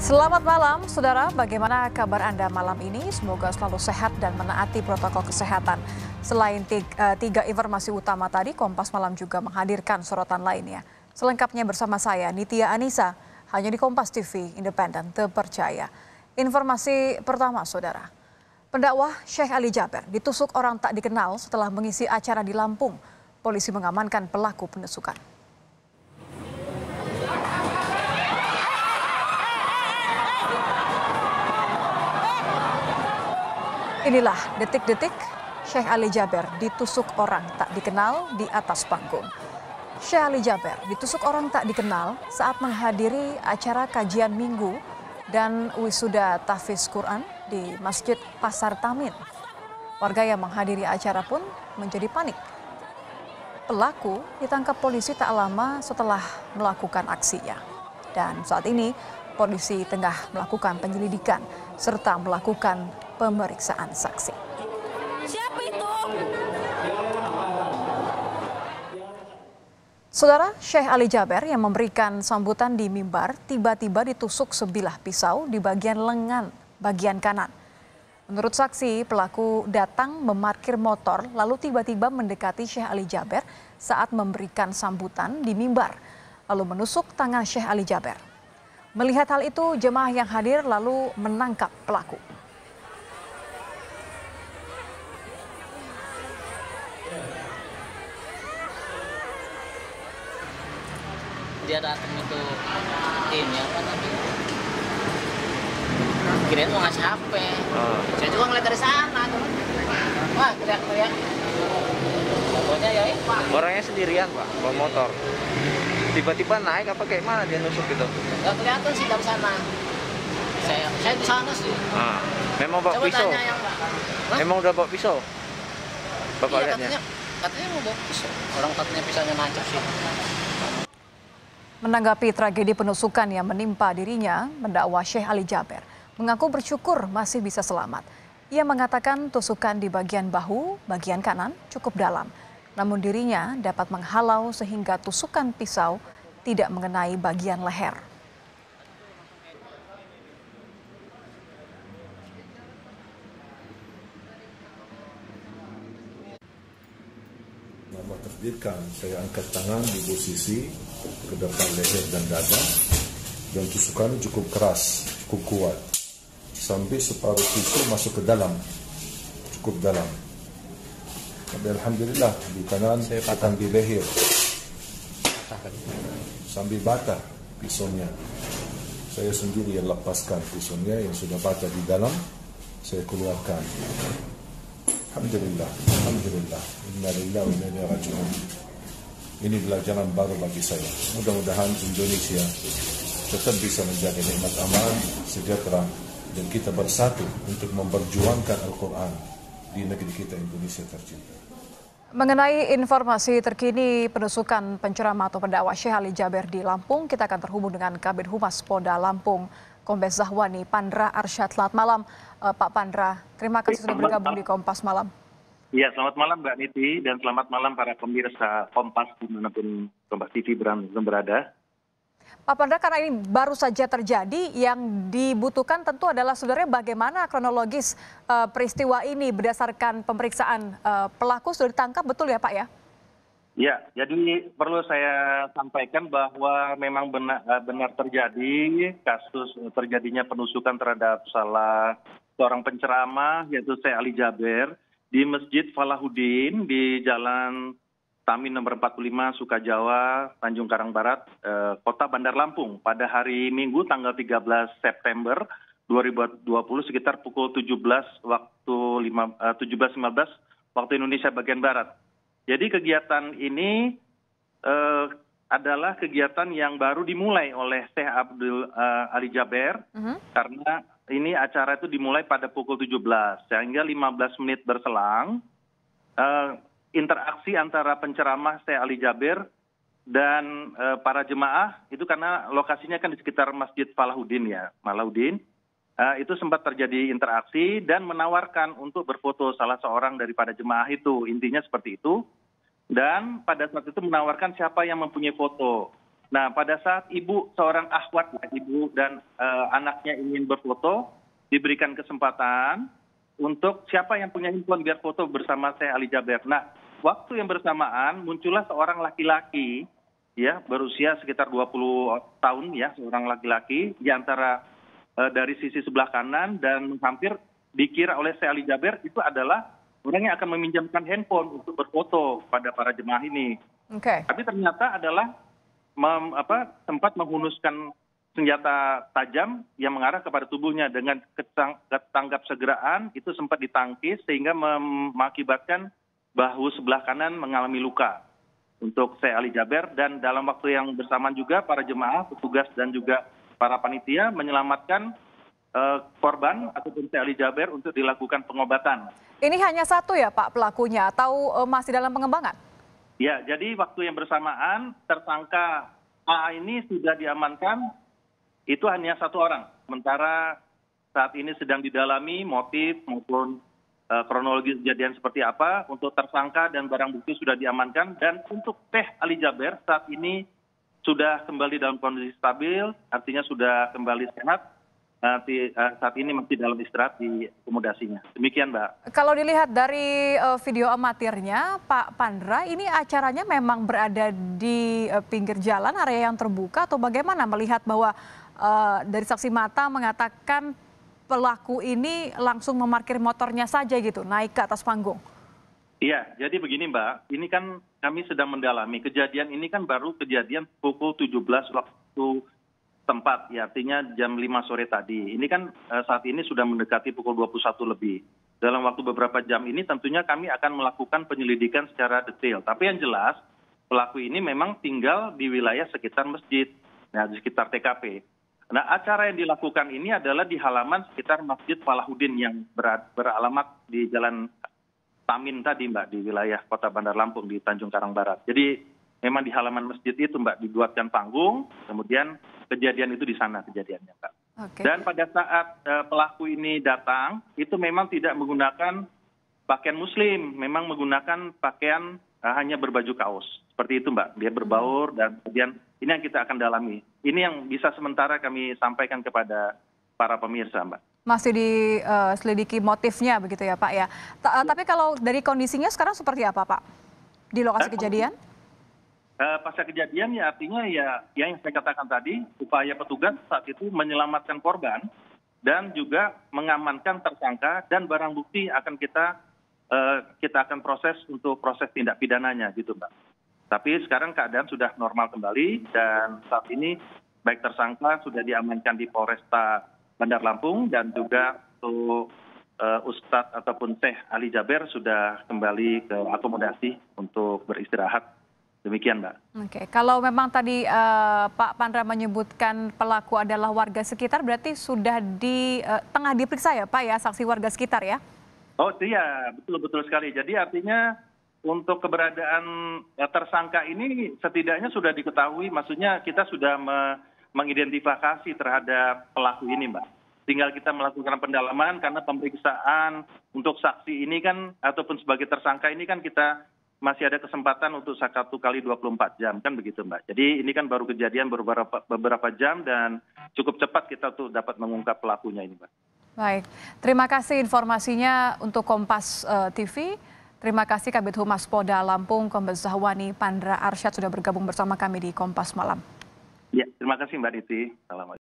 Selamat malam, saudara. Bagaimana kabar Anda malam ini? Semoga selalu sehat dan menaati protokol kesehatan. Selain tiga informasi utama tadi, Kompas Malam juga menghadirkan sorotan lainnya. Selengkapnya bersama saya, Nitya Anissa, hanya di Kompas TV, independen, terpercaya. Informasi pertama, saudara. Pendakwah Sheikh Ali Jaber ditusuk orang tak dikenal setelah mengisi acara di Lampung. Polisi mengamankan pelaku penusukan. Inilah detik-detik Sheikh Ali Jaber ditusuk orang tak dikenal di atas panggung. Sheikh Ali Jaber ditusuk orang tak dikenal saat menghadiri acara kajian minggu dan wisuda tahfiz Quran di Masjid Pasar Tamin. Warga yang menghadiri acara pun menjadi panik. Pelaku ditangkap polisi tak lama setelah melakukan aksinya. Dan saat ini polisi tengah melakukan penyelidikan serta melakukan pemeriksaan saksi. Siapa itu? Saudara, Sheikh Ali Jaber yang memberikan sambutan di mimbar tiba-tiba ditusuk sebilah pisau di bagian lengan bagian kanan. Menurut saksi, pelaku datang memarkir motor lalu tiba-tiba mendekati Sheikh Ali Jaber saat memberikan sambutan di mimbar, lalu menusuk tangan Sheikh Ali Jaber. Melihat hal itu, jemaah yang hadir lalu menangkap pelaku. Dia datang itu ini apa namanya? Kirain mau ngasih HP. Saya juga ngeliat dari sana tuh. Wah, teriak-teriak. Pokoknya ya. Orangnya sendirian, Pak, bawa motor. Tiba-tiba naik apa kayak mana dia nusuk gitu? Gak kelihatan sih dari sana. Saya di sana sih. Memang bawa Coba pisau. tanya yang Memang udah bawa pisau. Bapak iya, lihatnya. katanya mau bawa pisau. Orang katanya pisaunya nancap sih. Menanggapi tragedi penusukan yang menimpa dirinya, mendakwa Sheikh Ali Jaber mengaku bersyukur masih bisa selamat. Ia mengatakan tusukan di bagian bahu, bagian kanan cukup dalam. Namun dirinya dapat menghalau sehingga tusukan pisau tidak mengenai bagian leher. Nama takdirkan saya angkat tangan di posisi ke depan leher dan dada, dan tusukannya cukup keras, cukup kuat, sampai separuh pisau masuk ke dalam, cukup dalam. Tapi alhamdulillah di kanan tekan di leher, sampai batah pisaunya. Saya sendiri yang lepaskan pisaunya yang sudah batah di dalam, saya keluarkan. Alhamdulillah, alhamdulillah. Inna lillahi wa inna ilaihi raji'un. Ini pelajaran baru bagi saya. Mudah-mudahan Indonesia tetap bisa menjaga nikmat aman, sejahtera, dan kita bersatu untuk memperjuangkan Al-Quran di negeri kita Indonesia tercinta. Mengenai informasi terkini penusukan penceramah atau pendakwah Sheikh Ali Jaber di Lampung, kita akan terhubung dengan Kabid Humas Polda Lampung, Kombes Zahwani Pandra Arsyad. Selamat malam, Pak Pandra. Terima kasih sudah bergabung di Kompas Malam. Ya, selamat malam Mbak Niti dan selamat malam para pemirsa Kompas dimanapun Kompas TV berada. Pak Pandra, karena ini baru saja terjadi, yang dibutuhkan tentu adalah sebenarnya bagaimana kronologis peristiwa ini berdasarkan pemeriksaan pelaku sudah ditangkap, betul ya Pak ya? Ya, jadi perlu saya sampaikan bahwa memang benar terjadi kasus terjadinya penusukan terhadap salah seorang penceramah yaitu Sheikh Ali Jaber di Masjid Falahuddin di Jalan Tamin nomor 45 Sukajawa, Tanjung Karang Barat, Kota Bandar Lampung pada hari Minggu tanggal 13 September 2020 sekitar pukul 17.15 waktu Indonesia bagian Barat. Jadi kegiatan ini adalah kegiatan yang baru dimulai oleh Sheikh Ali Jaber karena ini acara itu dimulai pada pukul 17 sehingga 15 menit berselang interaksi antara penceramah Sheikh Ali Jaber dan para jemaah itu karena lokasinya kan di sekitar Masjid Falahuddin ya, Malahuddin. Itu sempat terjadi interaksi dan menawarkan untuk berfoto salah seorang daripada jemaah itu. Intinya seperti itu. Dan pada saat itu menawarkan siapa yang mempunyai foto. Nah, pada saat ibu, seorang akhwat, ya, ibu dan anaknya ingin berfoto, diberikan kesempatan untuk siapa yang punya handphone biar foto bersama Syekh Ali Jaber. Nah, waktu yang bersamaan muncullah seorang laki-laki, ya, berusia sekitar 20 tahun, ya, seorang laki-laki di antara dari sisi sebelah kanan dan hampir dikira oleh Syekh Ali Jaber itu adalah orang yang akan meminjamkan handphone untuk berfoto pada para jemaah ini. Tapi ternyata adalah sempat menghunuskan senjata tajam yang mengarah kepada tubuhnya dengan ketanggap segeraan itu sempat ditangkis sehingga mengakibatkan bahu sebelah kanan mengalami luka untuk Syekh Ali Jaber, dan dalam waktu yang bersamaan juga para jemaah, petugas dan juga para panitia menyelamatkan korban ataupun Syekh Ali Jaber untuk dilakukan pengobatan. Ini hanya satu ya Pak pelakunya atau masih dalam pengembangan? Ya, jadi waktu yang bersamaan tersangka A ini sudah diamankan, itu hanya satu orang. Sementara saat ini sedang didalami motif maupun kronologi kejadian seperti apa. Untuk tersangka dan barang bukti sudah diamankan. Dan untuk Syekh Ali Jaber saat ini sudah kembali dalam kondisi stabil, artinya sudah kembali sehat. Saat ini masih dalam istirahat di akomodasinya. Demikian, Mbak. Kalau dilihat dari video amatirnya, Pak Pandra, ini acaranya memang berada di pinggir jalan, area yang terbuka, atau bagaimana melihat bahwa dari saksi mata mengatakan pelaku ini langsung memarkir motornya saja gitu, naik ke atas panggung? Iya, jadi begini Mbak, ini kan kami sedang mendalami. Kejadian ini kan baru kejadian pukul 17 waktu tempat, ya artinya jam 5 sore tadi. Ini kan saat ini sudah mendekati pukul 21 lebih. Dalam waktu beberapa jam ini tentunya kami akan melakukan penyelidikan secara detail. Tapi yang jelas pelaku ini memang tinggal di wilayah sekitar masjid, nah, di sekitar TKP. Nah, acara yang dilakukan ini adalah di halaman sekitar Masjid Falahuddin yang beralamat di Jalan Tamin tadi, Mbak, di wilayah Kota Bandar Lampung di Tanjung Karang Barat. Jadi memang di halaman masjid itu, Mbak, dibuatkan panggung, kemudian kejadian itu di sana kejadiannya, Mbak. Dan pada saat pelaku ini datang, itu memang tidak menggunakan pakaian muslim, memang menggunakan pakaian hanya berbaju kaos. Seperti itu, Mbak. Dia berbaur dan kemudian ini yang kita akan dalami. Ini yang bisa sementara kami sampaikan kepada para pemirsa, Mbak. Masih diselidiki motifnya begitu ya, Pak ya. Tapi kalau dari kondisinya sekarang seperti apa, Pak? Di lokasi kejadian? Pasca kejadian ya artinya ya yang saya katakan tadi, upaya petugas saat itu menyelamatkan korban dan juga mengamankan tersangka, dan barang bukti akan kita akan proses untuk proses tindak pidananya gitu, Mbak. Tapi sekarang keadaan sudah normal kembali dan saat ini baik tersangka sudah diamankan di Polresta Bandar Lampung dan juga untuk Ustadz ataupun Syekh Ali Jaber sudah kembali ke akomodasi untuk beristirahat. Demikian, Mbak. Oke, kalau memang tadi Pak Pandra menyebutkan pelaku adalah warga sekitar, berarti sudah tengah diperiksa ya, Pak ya, saksi warga sekitar ya? Oh iya, betul sekali. Jadi artinya untuk keberadaan tersangka ini setidaknya sudah diketahui, maksudnya kita sudah mengidentifikasi terhadap pelaku ini, Mbak. Tinggal kita melakukan pendalaman karena pemeriksaan untuk saksi ini kan ataupun sebagai tersangka ini kan kita masih ada kesempatan untuk 1 kali 24 jam, kan begitu, Mbak. Jadi ini kan baru kejadian beberapa jam dan cukup cepat kita tuh dapat mengungkap pelakunya ini, Mbak. Baik, terima kasih informasinya untuk Kompas TV. Terima kasih Kabid Humas Polda Lampung, Kombes Zahwani Pandra Arsyad sudah bergabung bersama kami di Kompas Malam. Ya, terima kasih Mbak Diti. Salam.